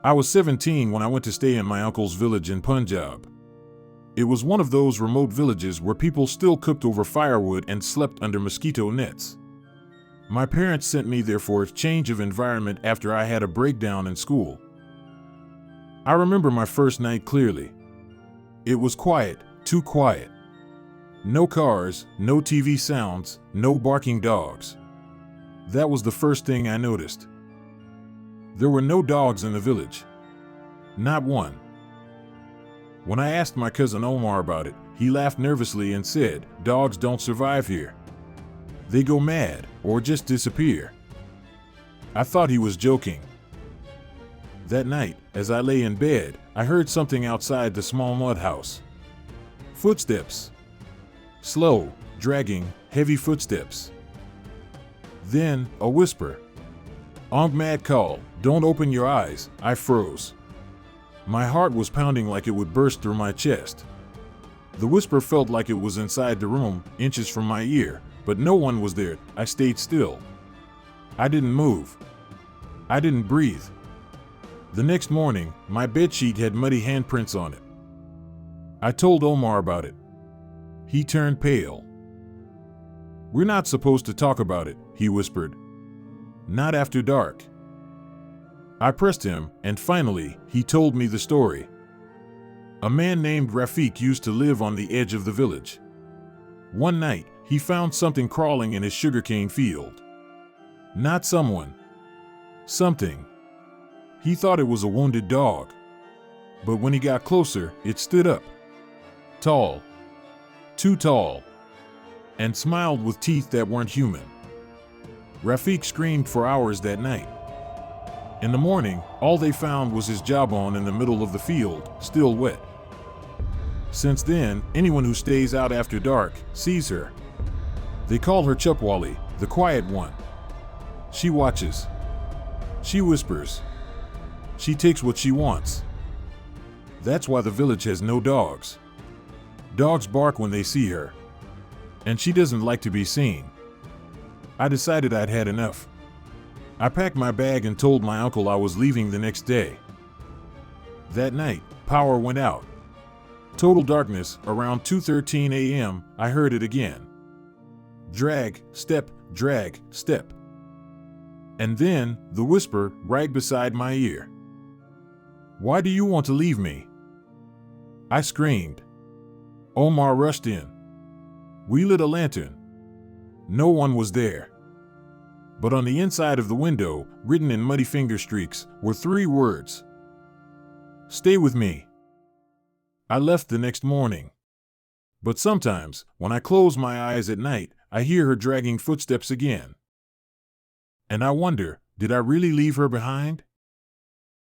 I was 17 when I went to stay in my uncle's village in Punjab. It was one of those remote villages where people still cooked over firewood and slept under mosquito nets. My parents sent me there for a change of environment after I had a breakdown in school. I remember my first night clearly. It was quiet, too quiet. No cars, no TV sounds, no barking dogs. That was the first thing I noticed. There were no dogs in the village. Not one. When I asked my cousin Omar about it, he laughed nervously and said, "Dogs don't survive here. They go mad or just disappear." I thought he was joking. That night, as I lay in bed, I heard something outside the small mud house. Footsteps. Slow, dragging, heavy footsteps. Then, a whisper. "Mad call, don't open your eyes." I froze. My heart was pounding like it would burst through my chest. The whisper felt like it was inside the room, inches from my ear, but no one was there. I stayed still. I didn't move. I didn't breathe. The next morning, my bedsheet had muddy handprints on it. I told Omar about it. He turned pale. "We're not supposed to talk about it," he whispered. "Not after dark." I pressed him, and finally, he told me the story. A man named Rafiq used to live on the edge of the village. One night, he found something crawling in his sugarcane field. Not someone. Something. He thought it was a wounded dog. But when he got closer, it stood up. Tall. Too tall. And smiled with teeth that weren't human. Rafiq screamed for hours that night. In the morning, all they found was his jawbone in the middle of the field, still wet. Since then, anyone who stays out after dark sees her. They call her Chupwali, the quiet one. She watches. She whispers. She takes what she wants. That's why the village has no dogs. Dogs bark when they see her. And she doesn't like to be seen. I decided I'd had enough. I packed my bag and told my uncle I was leaving the next day. That night, power went out. Total darkness. Around 2:13 a.m., I heard it again. Drag, step, drag, step. And then, the whisper right beside my ear. "Why do you want to leave me?" I screamed. Omar rushed in. We lit a lantern. No one was there. But on the inside of the window, written in muddy finger streaks, were 3 words. "Stay with me." I left the next morning. But sometimes, when I close my eyes at night, I hear her dragging footsteps again. And I wonder, did I really leave her behind?